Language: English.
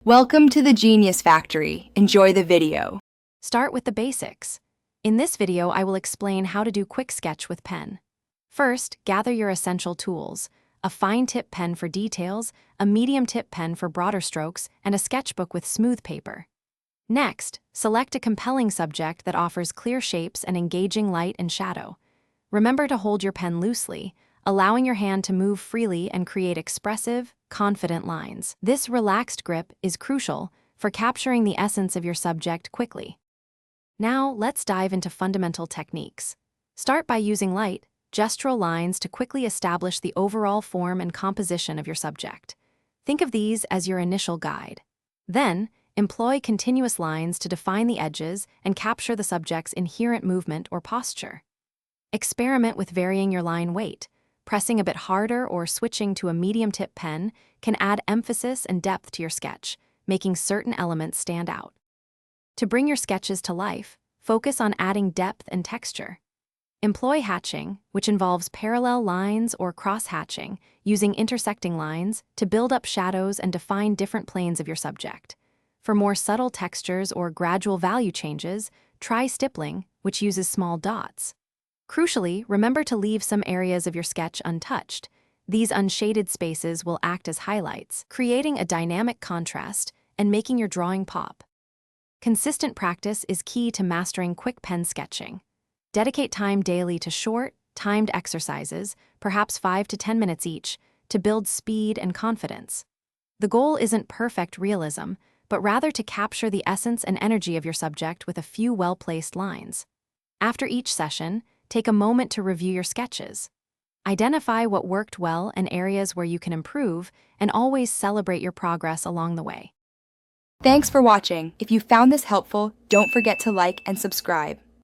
Welcome to the Genius Factory. Enjoy the video. Start with the basics. In this video, I will explain how to do quick sketch with pen. First, gather your essential tools: a fine tip pen for details, a medium tip pen for broader strokes, and a sketchbook with smooth paper. Next, select a compelling subject that offers clear shapes and engaging light and shadow. Remember to hold your pen loosely, allowing your hand to move freely and create expressive, confident lines. This relaxed grip is crucial for capturing the essence of your subject quickly. Now, let's dive into fundamental techniques. Start by using light, gestural lines to quickly establish the overall form and composition of your subject. Think of these as your initial guide. Then, employ continuous lines to define the edges and capture the subject's inherent movement or posture. Experiment with varying your line weight. Pressing a bit harder or switching to a medium tip pen can add emphasis and depth to your sketch, making certain elements stand out. To bring your sketches to life, focus on adding depth and texture. Employ hatching, which involves parallel lines or cross-hatching, using intersecting lines to build up shadows and define different planes of your subject. For more subtle textures or gradual value changes, try stippling, which uses small dots. Crucially, remember to leave some areas of your sketch untouched. These unshaded spaces will act as highlights, creating a dynamic contrast and making your drawing pop. Consistent practice is key to mastering quick pen sketching. Dedicate time daily to short, timed exercises, perhaps 5 to 10 minutes each, to build speed and confidence. The goal isn't perfect realism, but rather to capture the essence and energy of your subject with a few well-placed lines. After each session, take a moment to review your sketches. Identify what worked well and areas where you can improve, and always celebrate your progress along the way. Thanks for watching. If you found this helpful, don't forget to like and subscribe.